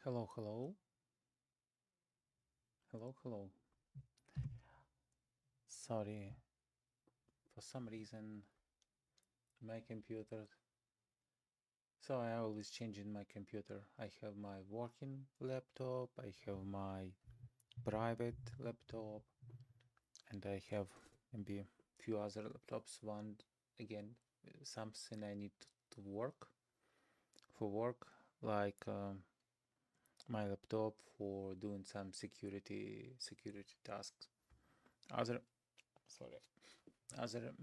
Hello, hello. Hello, hello. Sorry, for some reason my computer. So I always change in my computer. I have my working laptop, I have my private laptop, and I have maybe a few other laptops. One, again, something I need to work for work, like my laptop for doing some security tasks. Other, sorry, other.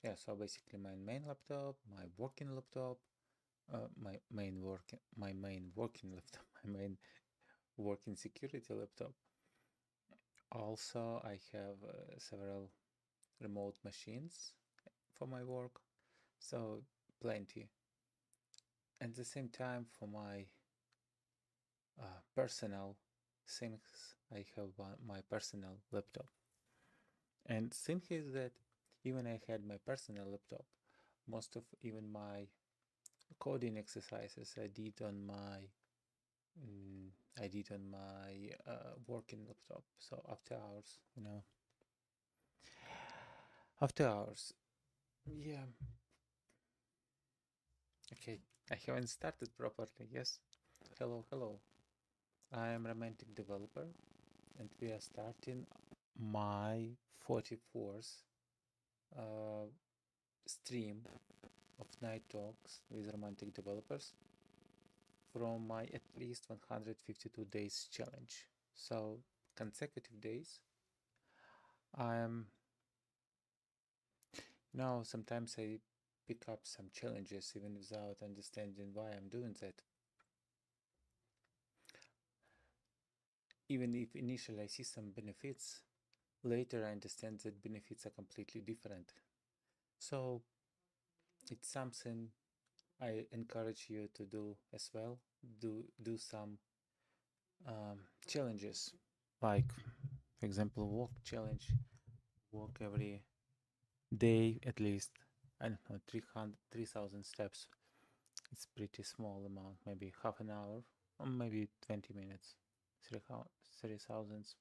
Yeah, so basically my main laptop, my working laptop, my main working laptop, my main working security laptop. Also, I have several remote machines for my work, so plenty. At the same time, for my personal things, I have my personal laptop. And thing is that even I had my personal laptop, most of even my coding exercises mm, I did on my working laptop. So after hours, after hours. Yeah. Okay. I haven't started properly. Yes. Hello, hello. I am romantic developer, and we are starting my 44th uh, stream of night talks with romantic developers from my at least 152 days challenge. So consecutive days. I'm now sometimes I pick up some challenges even without understanding why I'm doing that. Even if initially I see some benefits, later I understand that benefits are completely different. So it's something I encourage you to do as well. Do some challenges, like for example, walk challenge. Walk every day at least. I don't know, 3,000 steps. It's pretty small amount, maybe half an hour or maybe 20 minutes. 3,000.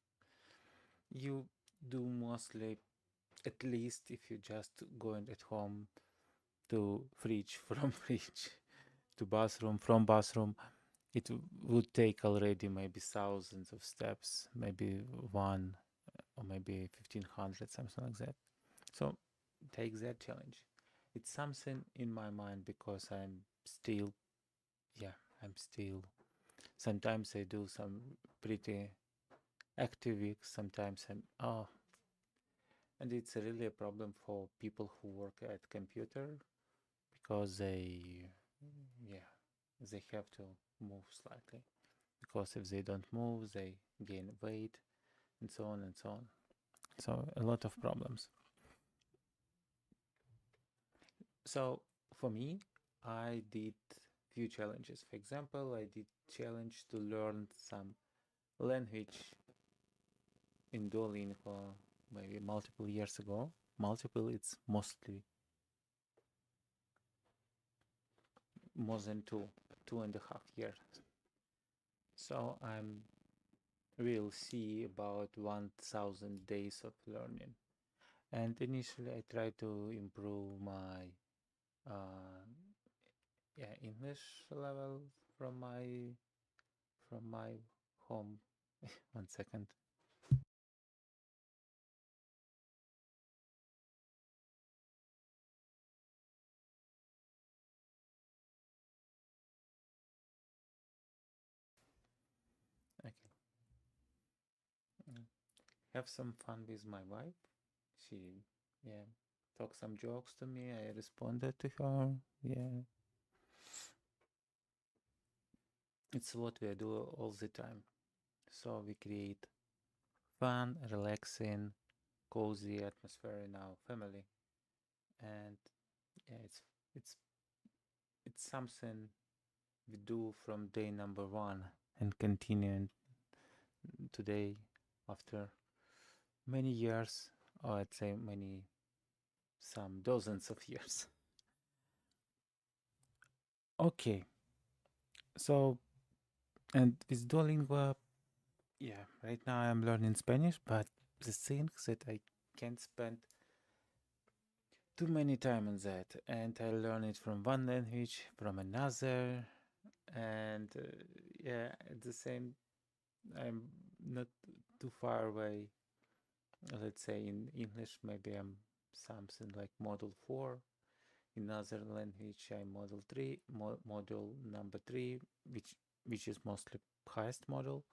You do mostly, at least if you just going at home to fridge, from fridge to bathroom, from bathroom, it would take already maybe thousands of steps, maybe one or maybe 1,500, something like that. So take that challenge. It's something in my mind because yeah, I'm still, sometimes I do some pretty active weeks, sometimes and it's really a problem for people who work at computer because yeah, they have to move slightly because if they don't move, they gain weight and so on and so on. So a lot of problems. So for me, I did few challenges. For example, I did challenge to learn some language in Duolingo maybe multiple years ago. Multiple, it's mostly more than 2.5 years. So will see about 1,000 days of learning. And initially, I tried to improve my uh, English level from my home. 1 second. Okay. Mm. Have some fun with my wife. She, yeah, talk some jokes to me. I responded to her. Yeah, it's what we do all the time. So we create fun, relaxing, cozy atmosphere in our family, and yeah, it's it's something we do from day number one and continuing today after many years, or I'd say some dozens of years. Okay, So, and with Duolingo, yeah, right now I'm learning Spanish, but the thing that I can't spend too many time on that, and I learn it from one language, from another, and yeah, at the same, I'm not too far away. Let's say in English, maybe I'm something like model 4. In other language, I'm model 3, model number 3, which is mostly highest model.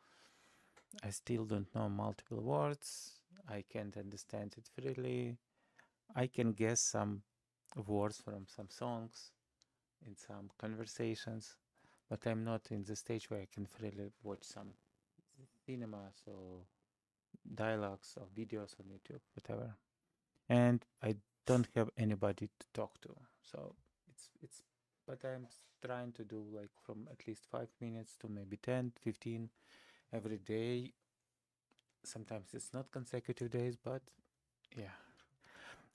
I still don't know multiple words. I can't understand it freely. I can guess some words from some songs in some conversations, but I'm not in the stage where I can freely watch some cinemas or dialogues or videos on YouTube, whatever. And I don't have anybody to talk to, so it's. But I'm trying to do like from at least 5 minutes to maybe 10, 15 every day. Sometimes it's not consecutive days, but yeah.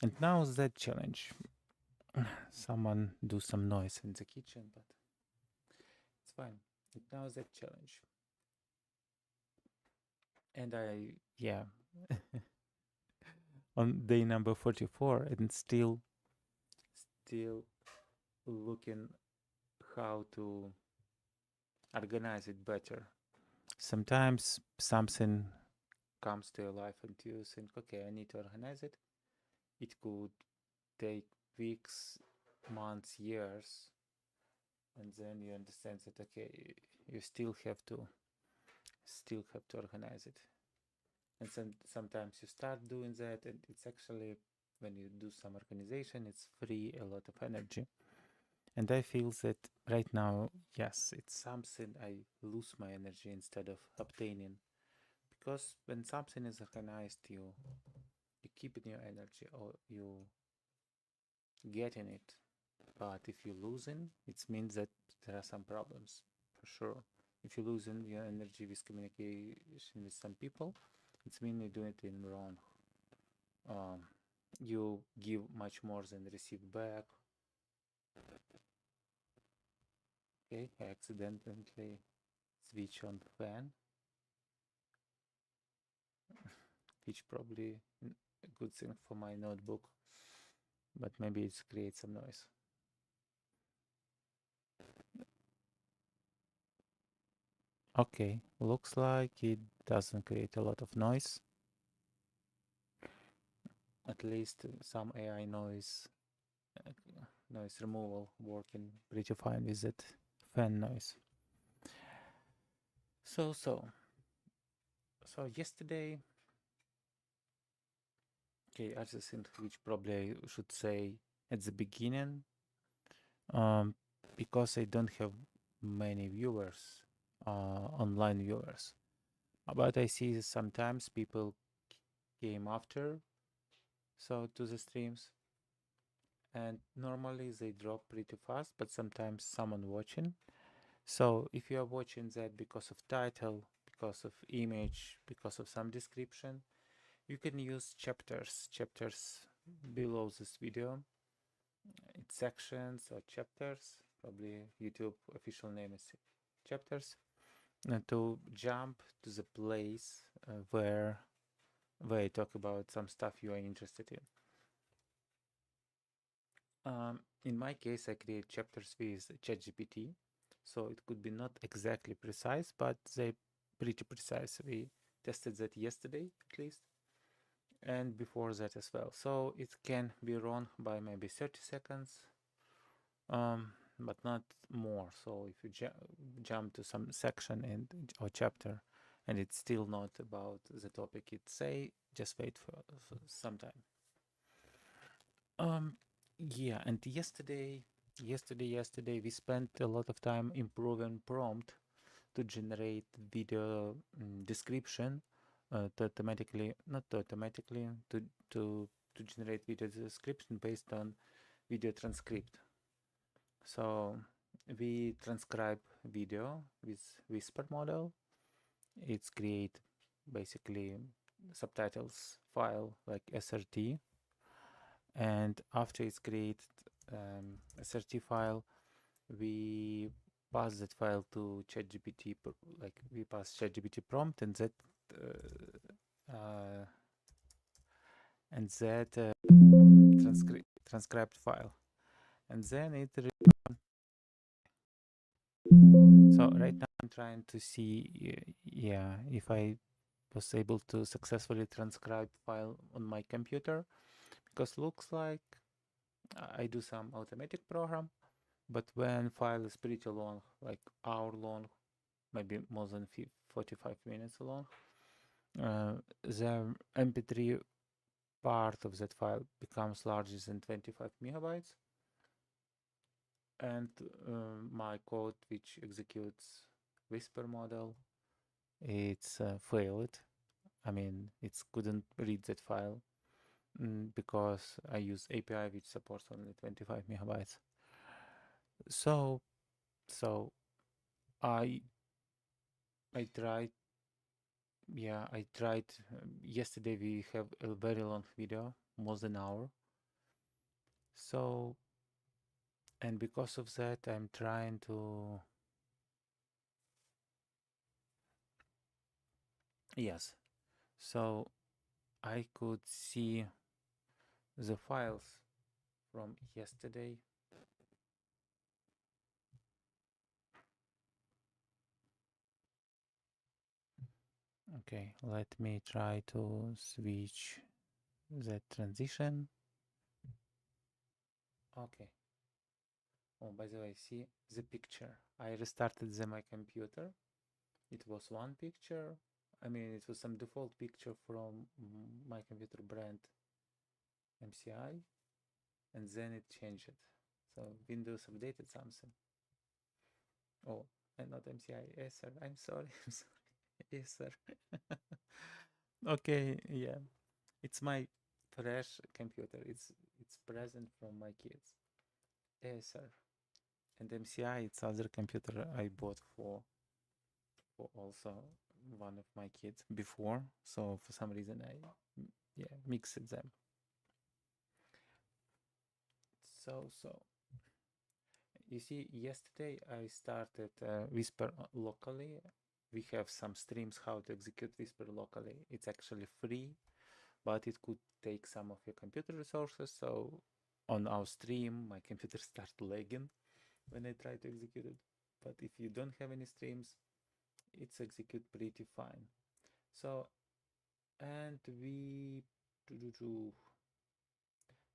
And now that challenge. Someone do some noise in the kitchen, but it's fine. And now that challenge. And yeah, on day number 44, and still looking how to organize it better. Sometimes something comes to your life and you think, okay, I need to organize it. It could take weeks, months, years, and then you understand that okay, you still have to organize it. And sometimes you start doing that, and it's actually when you do some organization, it's free a lot of energy. And I feel that right now, yes, it's something I lose my energy instead of obtaining, because when something is organized, you keep in your energy or you get in it. But if you losing, it means that there are some problems for sure. If you losing your energy with communication with some people, it means you're doing it in wrong. Um, you give much more than receive back. Okay, I accidentally switch on fan, which probably a good thing for my notebook, but maybe it creates some noise. Okay, looks like it doesn't create a lot of noise. At least some AI noise removal working pretty fine with that fan noise. So yesterday, okay, other thing which probably I should say at the beginning, um, because I don't have many viewers, online viewers, but I see sometimes people came after so to the streams, and normally they drop pretty fast, but sometimes someone watching. So if you are watching that because of title, because of image, because of some description, you can use chapters below this video. It's sections or chapters, probably YouTube official name is chapters, to jump to the place where I talk about some stuff you are interested in. In my case, I create chapters with ChatGPT, so it could be not exactly precise, but they pretty precise. We tested that yesterday at least, and before that as well. So it can be wrong by maybe 30 seconds, but not more. So if you jump to some section and or chapter, and it's still not about the topic it say, just wait for some time. Yeah, and yesterday we spent a lot of time improving prompt to generate video description, to automatically, not to automatically, to generate video description based on video transcript. So we transcribe video with whisper model. It's create basically subtitles file like SRT, and after it's created SRT file, we pass that file to ChatGPT, like we pass ChatGPT prompt, and that uh, transcribed file, and then it. So right now I'm trying to see, yeah, if I was able to successfully transcribe file on my computer, because looks like I do some automatic program, but when file is pretty long, like hour long, maybe more than 45 minutes long, the MP3 part of that file becomes larger than 25 megabytes, and my code which executes whisper model, it's failed. I mean, it couldn't read that file because I use API which supports only 25 megabytes. So I tried. Yeah, I tried. Yesterday we have a very long video, more than an hour. So, and because of that, I'm trying to. Yes. So I could see the files from yesterday. Okay, let me try to switch that transition. Okay. Oh, by the way, see the picture. I restarted my computer. It was one picture. I mean, it was some default picture from my computer brand MCI, and then it changed it. So Windows updated something. Oh, and not MCI. Yes, sir. I'm sorry. I'm sorry. Yes, sir. Okay, yeah. It's my fresh computer. It's present from my kids. Yes, sir. And MCI, it's other computer I bought for also one of my kids before. So for some reason I mixed them. So you see, yesterday I started Whisper locally. We have some streams how to execute Whisper locally. It's actually free, but it could take some of your computer resources. So on our stream, my computer starts lagging when I try to execute it. But if you don't have any streams, it's execute pretty fine. So, and we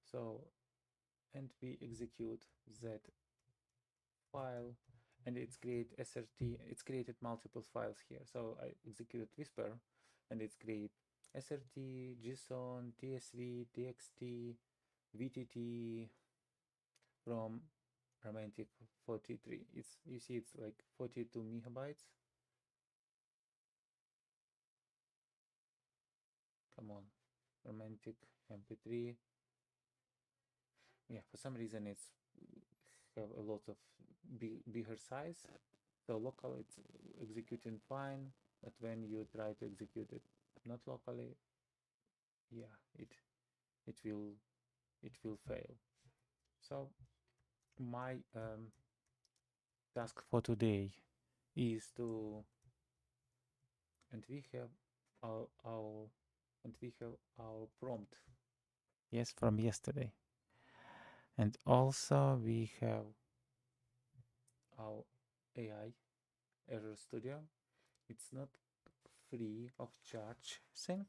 so and we execute that file, and it's create SRT. It's created multiple files here. So I executed Whisper, and it's create SRT, JSON, TSV, TXT, VTT from romantic 43. It's, you see, it's like 42 megabytes. Come on, romantic MP3. Yeah, for some reason it's have a lot of bigger size. So local it's executing fine, but when you try to execute it not locally, yeah, it will fail. So my task for today is to, and we have our and we have our prompt, yes, from yesterday, and also we have our AI Error Studio. It's not free of charge thing.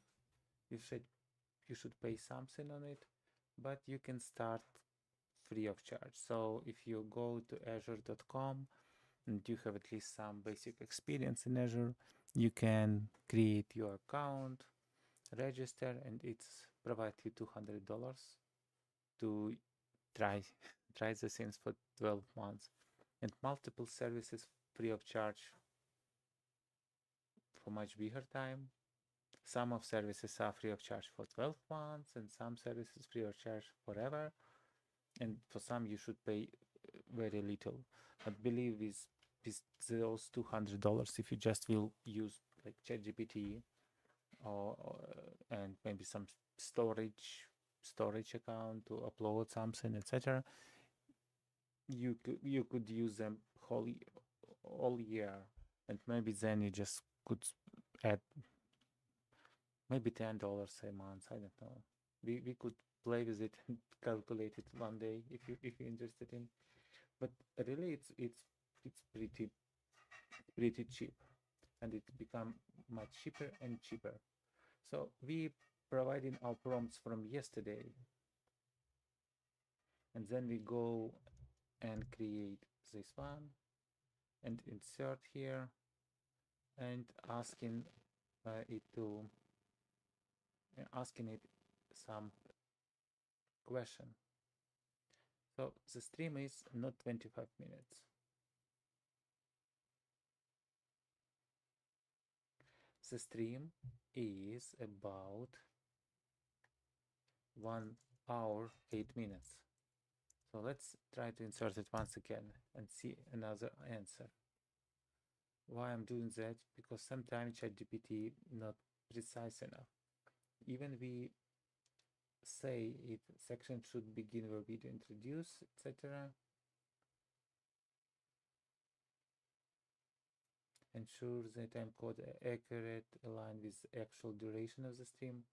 You should pay something on it, but you can start free of charge. So if you go to azure.com and you have at least some basic experience in Azure, you can create your account, register, and it's provide you $200 to try try the things for 12 months, and multiple services free of charge for much bigger time. Some of services are free of charge for 12 months, and some services free of charge forever. And for some, you should pay very little. I believe with those $200, if you just will use like ChatGPT or and maybe some storage account to upload something, etc., you could use them all year, and maybe then you just could add maybe $10 a month. I don't know. We could play with it and calculate it one day if you're interested in. But really, it's pretty cheap, and it become much cheaper and cheaper. So we providing our prompts from yesterday, and then we go and create this one and insert here and asking it some question. So the stream is not 25 minutes. The stream is about 1 hour 8 minutes. So let's try to insert it once again and see another answer. Why I'm doing that? Because sometimes ChatGPT not precise enough. Even we say it section should begin where video introduce, etc. Ensure the time code accurate, aligned with the actual duration of the stream,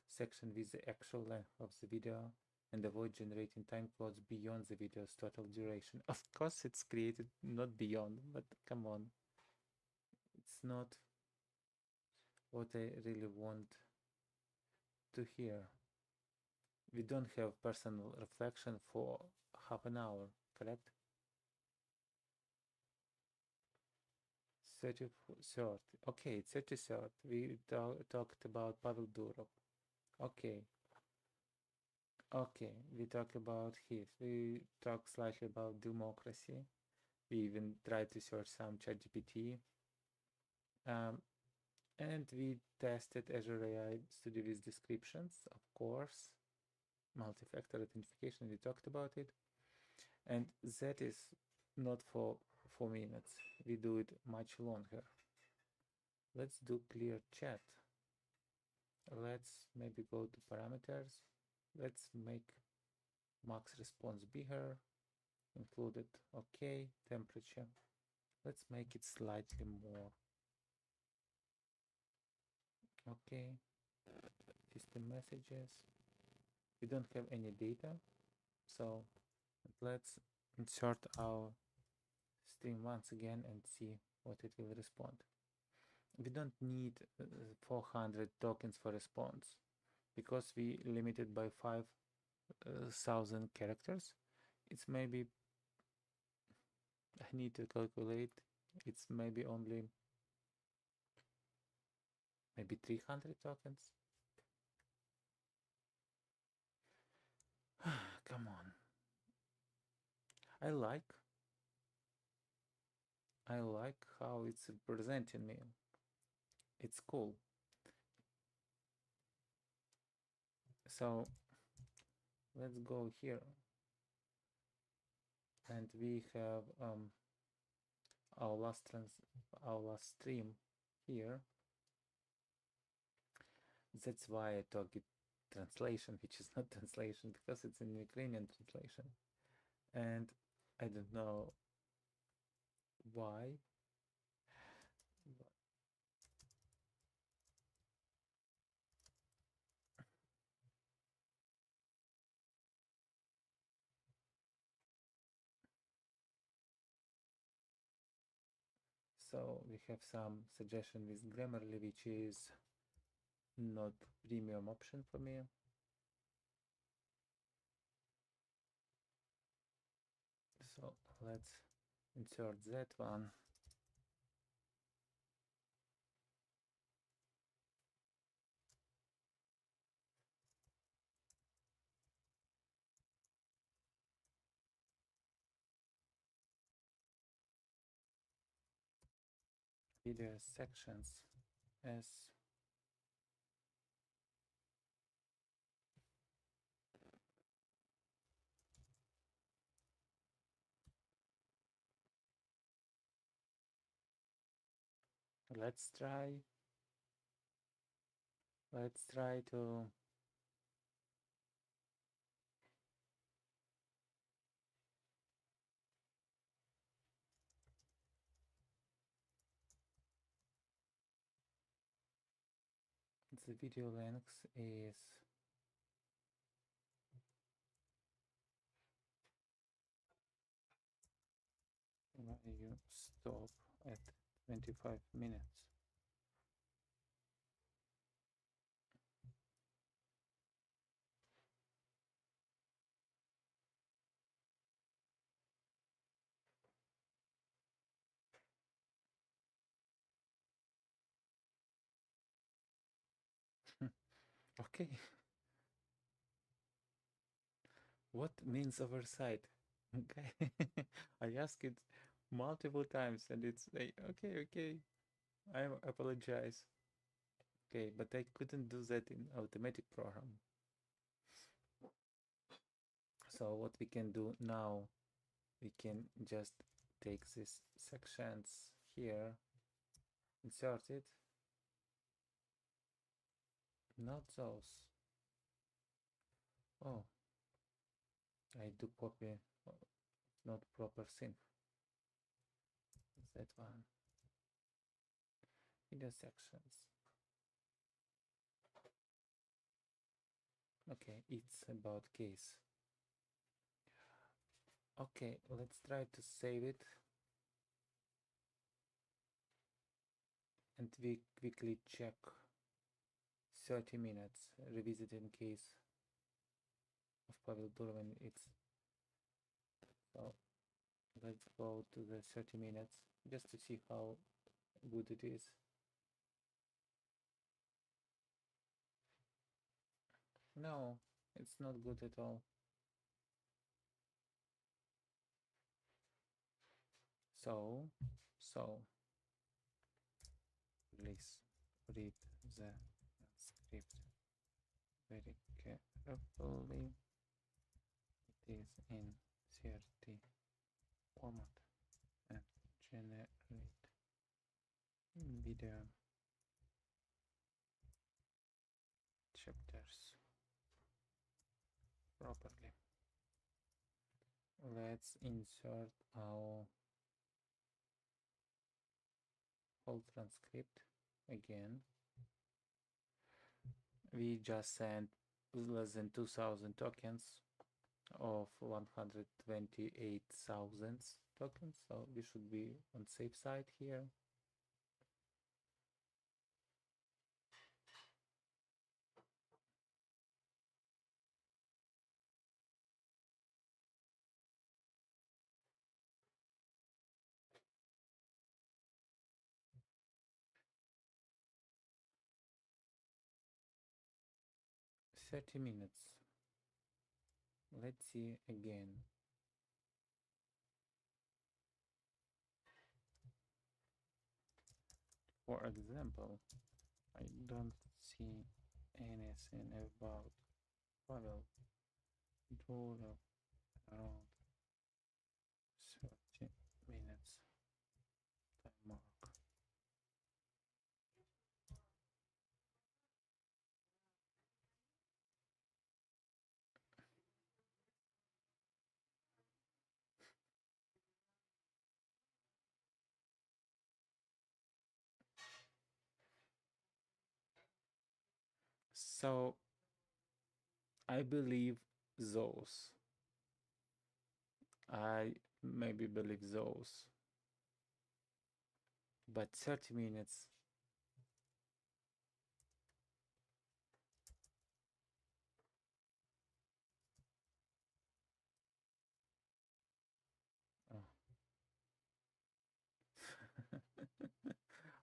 section with the actual length of the video, and avoid generating time codes beyond the video's total duration. Of course, it's created not beyond, but come on. It's not what I really want to hear. We don't have personal reflection for half an hour, correct? 33rd. Okay, 33rd. We talked about Pavel Durov. Okay. Okay, we talk about his. We talk slightly about democracy. We even tried to search some ChatGPT. And we tested Azure AI Studio with descriptions, of course. Multi-factor authentication, we talked about it. And that is not for 4 minutes. We do it much longer. Let's do clear chat. Let's maybe go to parameters. Let's make max response bigger, included. Okay, temperature. Let's make it slightly more. Okay, system messages. We don't have any data, so let's insert our stream once again and see what it will respond. We don't need 400 tokens for response because we limited by 5,000 characters. It's maybe, I need to calculate, it's maybe only maybe 300 tokens. Come on. I like how it's representing me. It's cool. So let's go here, and we have our last stream here. That's why I talk it translation, which is not translation because it's in Ukrainian translation, and I don't know why. So we have some suggestion with Grammarly, which is not premium option for me. So let's insert that one. Video sections as let's try to the video length is when you stop at 25 minutes. Okay. What means oversight? Okay. I asked it multiple times and it's like, okay, I apologize. Okay, but I couldn't do that in automatic program. So what we can do now, we can just take these sections here, insert it, not those. Oh, I do copy, not proper sync. That one. Video sections. Okay, it's about case. Okay, let's try to save it. And we quickly check 30 minutes, revisiting case of Pavel Durman. It's so let's go to the 30 minutes just to see how good it is. No, it's not good at all. So please read the script very carefully. It is in 30 format and generate video chapters properly. Let's insert our whole transcript again. We just sent less than 2000 tokens of 128,000 tokens, so we should be on safe side here. $30 minutes. Let's see again. For example, I don't see anything about Pavel Durov around 30 minutes time mark. So I believe those. I maybe believe those. But 30 minutes. Oh.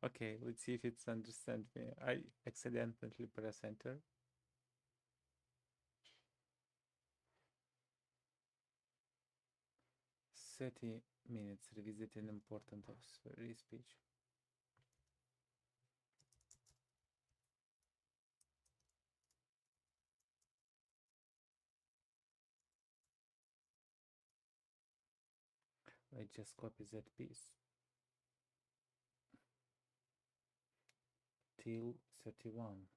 Okay, let's see if it's understand me. I accidentally press enter. "30 minutes revisiting importance of free speech." I just copy that piece till 31.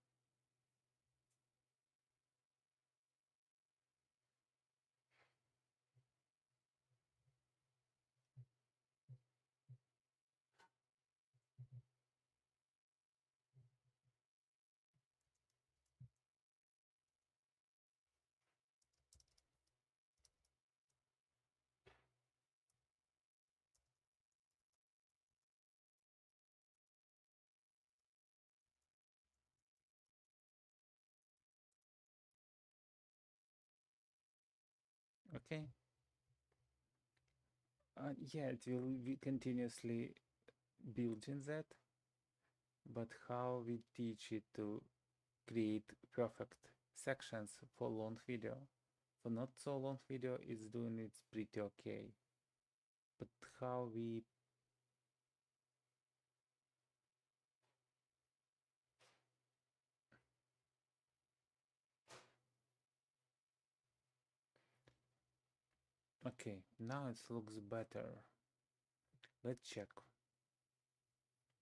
Okay. Yeah, it will be continuously building that, but how we teach it to create perfect sections for long video. For not so long video, it's doing it's pretty okay. But how we okay, now it looks better. Let's check.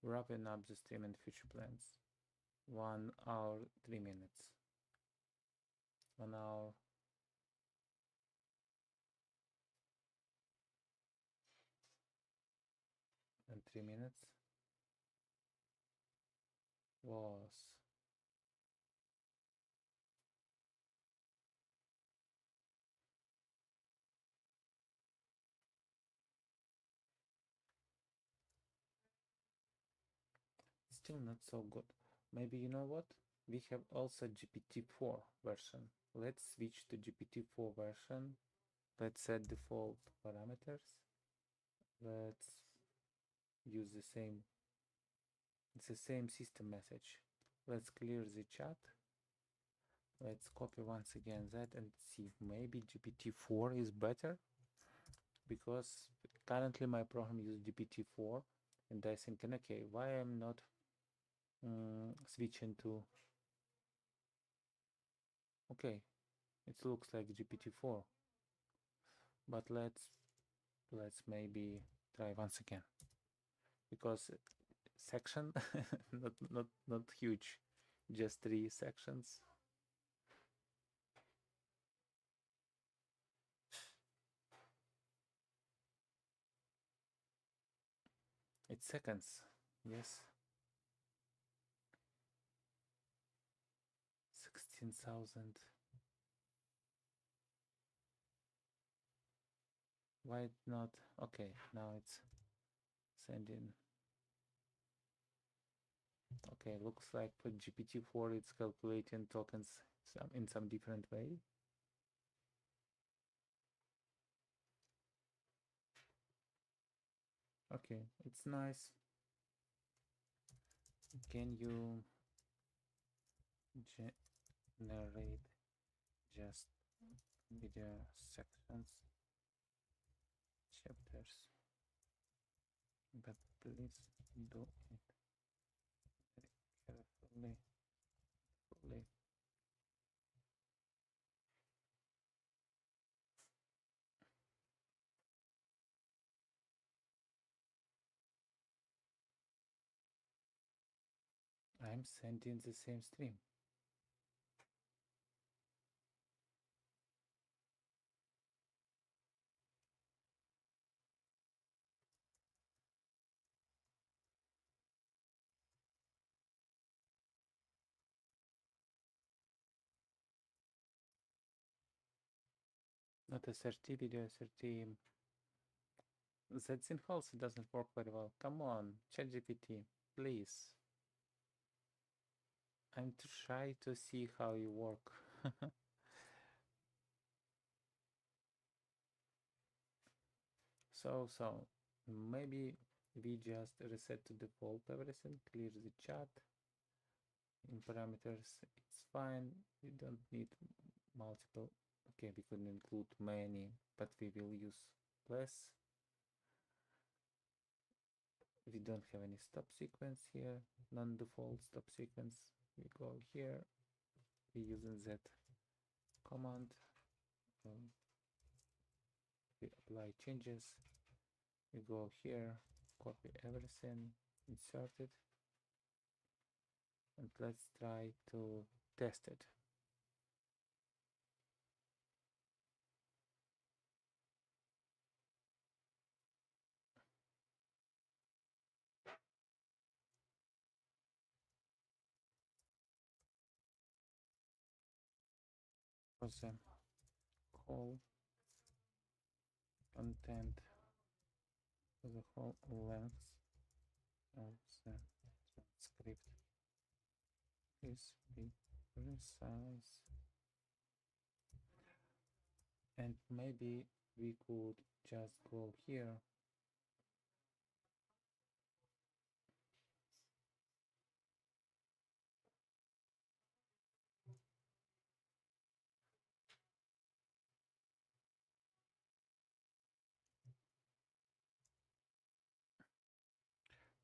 Wrapping up the stream and future plans. 1 hour, 3 minutes. 1 hour. And 3 minutes was still not so good. Maybe you know what? We have also GPT-4 version. Let's switch to GPT-4 version. Let's set default parameters. Let's use the same. It's the same system message. Let's clear the chat. Let's copy once again that and see. Maybe GPT-4 is better because currently my program uses GPT-4 and I think, okay, why I'm not switching to okay, it looks like GPT-4, but let's maybe try once again because section not huge, just 3 sections. It's seconds, yes. 16,000. Why not? Okay, now it's sending. Okay, looks like for GPT-4 it's calculating tokens in some different way. Okay, it's nice. Can you generate just video sections, chapters, but please do it carefully, fully. I'm sending the same stream. Not SRT video, SRT. That's in house, it doesn't work very well. Come on, ChatGPT, please. I'm to try to see how you work. So maybe we just reset to default everything, clear the chat. In parameters, it's fine. We don't need multiple. Okay, we could include many, but we will use less. We don't have any stop sequence here, non-default stop sequence. We go here, we using that command. We apply changes. We go here, copy everything, insert it, and let's try to test it. For the whole content, for the whole length of the transcript, please be precise. And maybe we could just go here.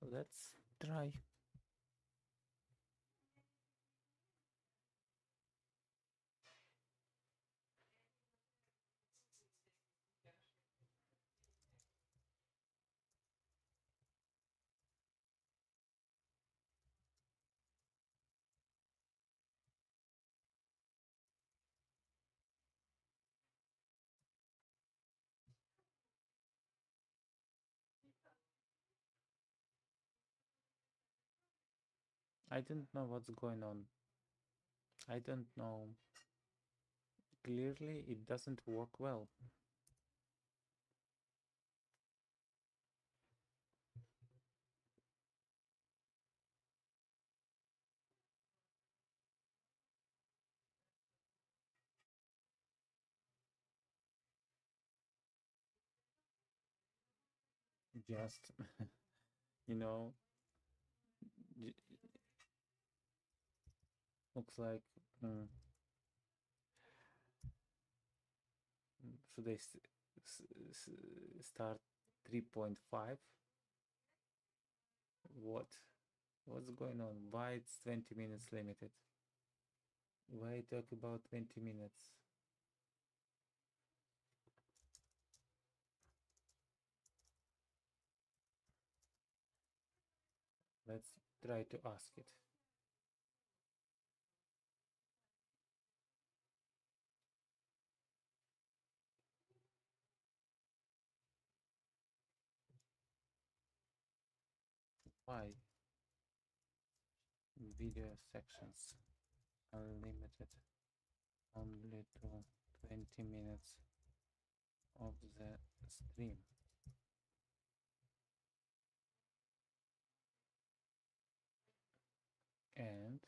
Let's try. I don't know what's going on. I don't know. Clearly, it doesn't work well. Just, you know, looks like. mm, should I start 3.5? What? What's going on? Why it's 20 minutes limited? Why talk about 20 minutes? Let's try to ask it. Why video sections are limited only to 20 minutes of the stream? And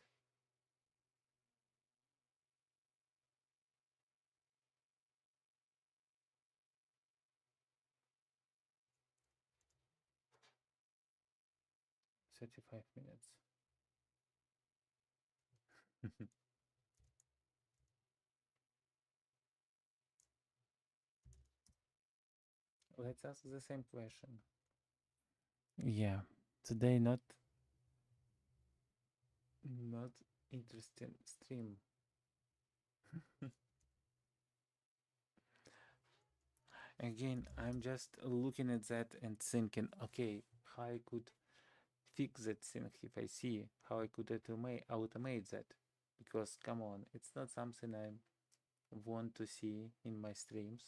35 minutes. Let's ask the same question. Yeah, today not interesting stream. Again, I'm just looking at that and thinking, okay, how I could fix that thing if I see how I could automate that. Because come on, it's not something I want to see in my streams.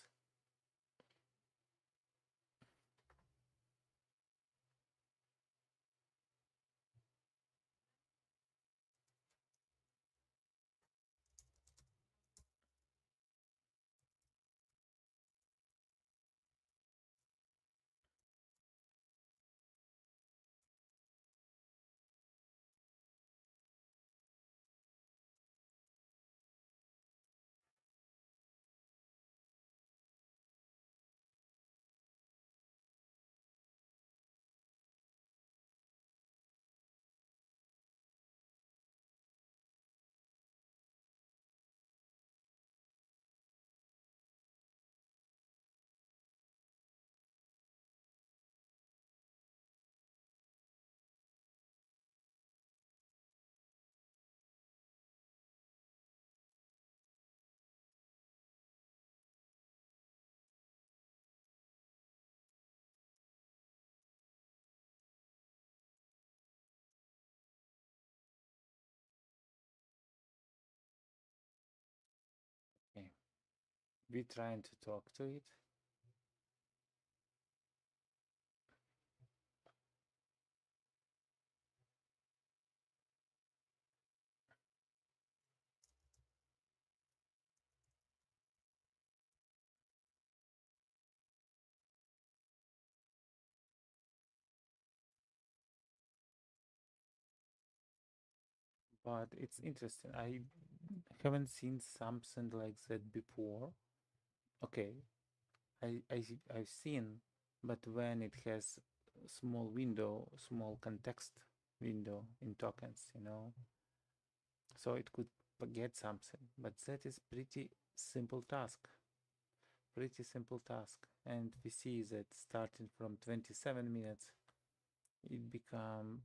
Okay. We trying to talk to it. But it's interesting. I haven't seen something like that before. Okay, I've seen, but when it has a small window, small context window in tokens, so it could get something. But that is pretty simple task, and we see that starting from 27 minutes, it become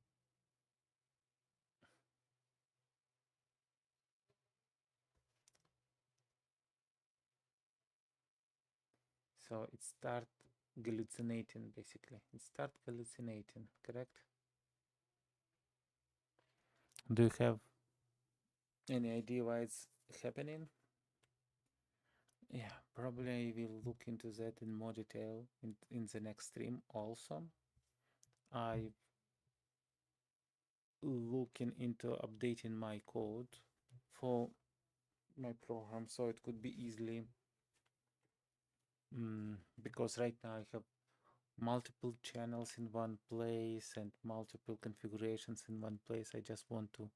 so it start hallucinating basically. It start hallucinating, correct? Do you have any idea why it's happening? Yeah, probably I will look into that in more detail in the next stream also. I looking into updating my code for my program so it could be easily because right now I have multiple channels in one place and multiple configurations in one place. I just want to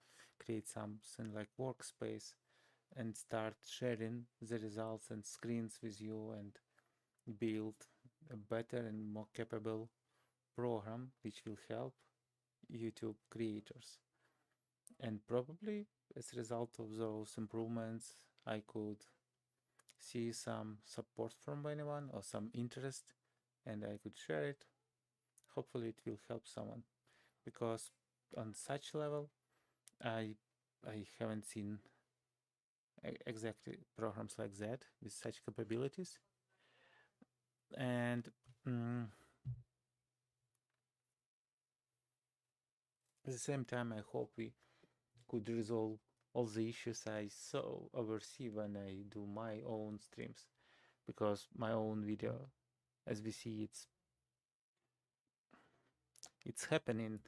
create something like workspace and start sharing the results and screens with you and build a better and more capable program which will help YouTube creators. And probably as a result of those improvements, I could see some support from anyone or some interest and I could share it. Hopefully it will help someone because on such level, I I haven't seen exactly programs like that with such capabilities. And at the same time, I hope we could resolve all the issues I so oversee when I do my own streams, because my own video, as we see, it's happening.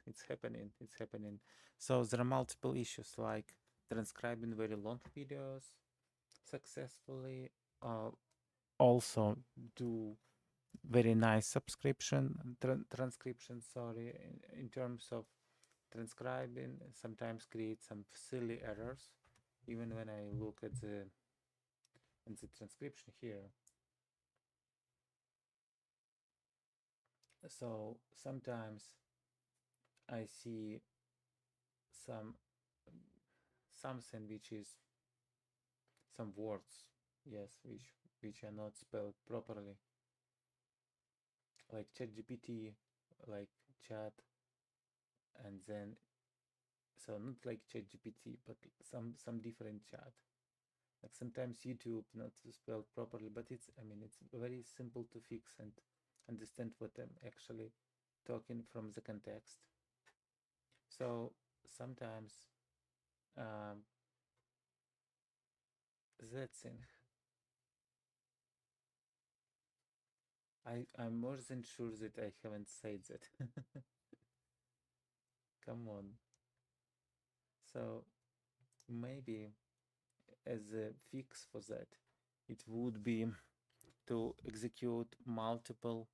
So there are multiple issues like transcribing very long videos successfully, also do very nice transcription, sorry, in terms of transcribing, sometimes create some silly errors even when I look at the transcription here. So sometimes I see some something which is some words, yes, which are not spelled properly, like chat GPT, like chat, and then so not like chat GPT, but some different chat. Like sometimes YouTube not spelled properly, but it's very simple to fix and understand what I'm actually talking from the context. So sometimes um, that thing, I'm more than sure that I haven't said that. Come on. So maybe as a fix for that, it would be to execute multiple,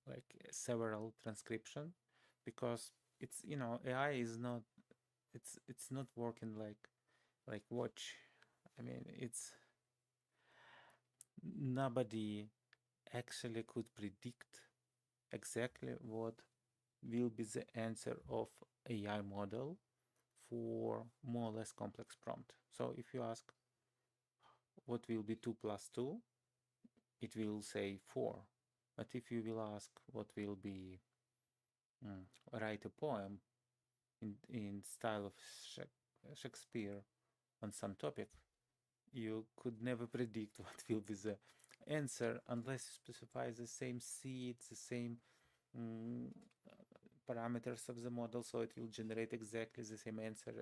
like several transcription, because it's AI is not, it's not working like watch. It's nobody actually could predict exactly what will be the answer of AI model for more or less complex prompt. So if you ask what will be 2 plus 2, it will say 4. But if you will ask what will be write a poem in style of Shakespeare on some topic, you could never predict what will be the answer unless you specify the same seed, the same mm, parameters of the model, so it will generate exactly the same answer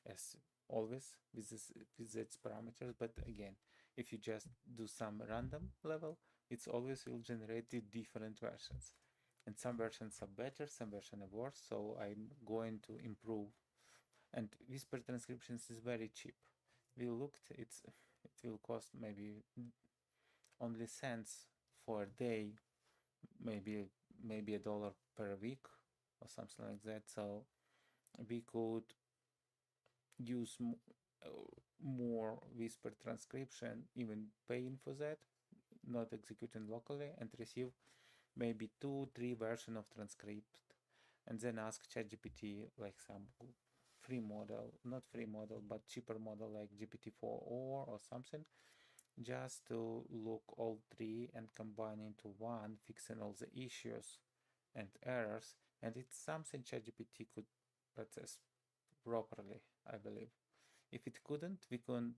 as always with with its parameters. But again, if you just do some random level, it's always will generate the different versions, and some versions are better, some versions are worse. So I'm going to improve. And whisper transcriptions is very cheap. We looked, it will cost maybe only cents for a day, maybe a dollar per week or something like that. So we could use more whisper transcription, even paying for that, not executing locally, and receive maybe 2 3 version of transcript, and then ask ChatGPT like some free model, not free model, but cheaper model like GPT-4 or something, just to look all three and combine into one, fixing all the issues and errors. And it's something ChatGPT could process properly, I believe. If it couldn't, we could,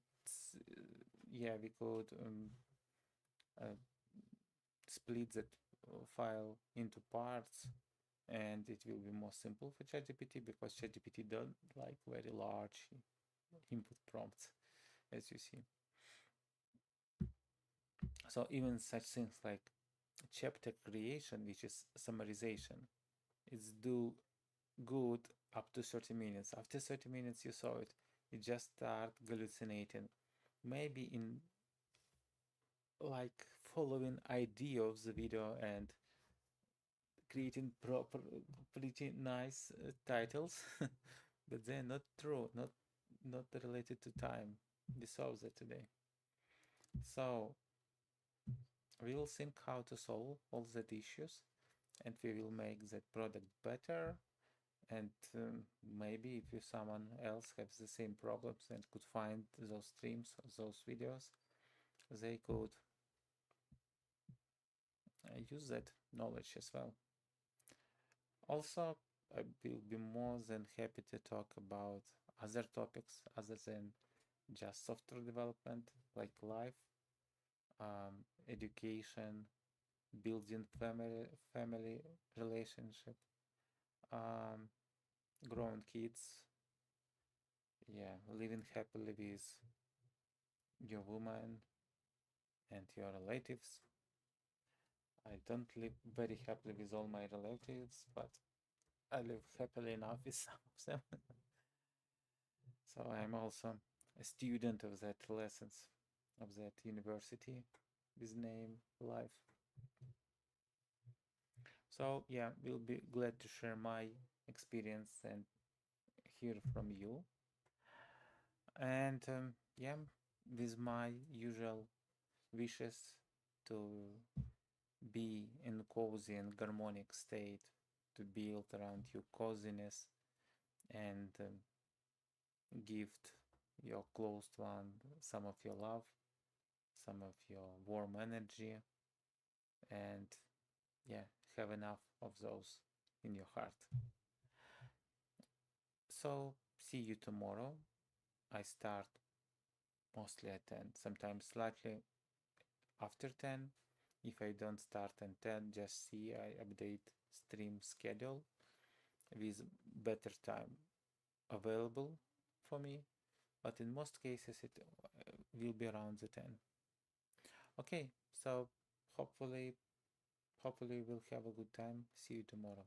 yeah, we could uh, split that file into parts, and it will be more simple for ChatGPT because ChatGPT don't like very large input prompts, as you see. So even such things like chapter creation, which is summarization, is do good up to 30 minutes. After 30 minutes you saw it, you just start hallucinating. Maybe in like following idea of the video and creating proper, pretty nice titles, but they're not true, not related to time. We saw that today. So we will think how to solve all that issues, and we will make that product better. And maybe if you someone else has the same problems and could find those streams, those videos, they could use that knowledge as well. Also, I will be more than happy to talk about other topics other than just software development, like life, education, building family relationship, um, grown kids, yeah, living happily with your woman and your relatives. I don't live very happily with all my relatives, but I live happily enough with some of them. So I'm also a student of that lessons of that university with name life. So yeah, we'll be glad to share my experience and hear from you. And yeah, with my usual wishes to be in cozy and harmonic state, to build around you coziness and gift your close one some of your love, some of your warm energy, and yeah, have enough of those in your heart. So see you tomorrow. I start mostly at 10, sometimes slightly after 10. If I don't start at 10, just see I update stream schedule with better time available for me, but in most cases it will be around the 10. Okay, so hopefully we'll have a good time. See you tomorrow.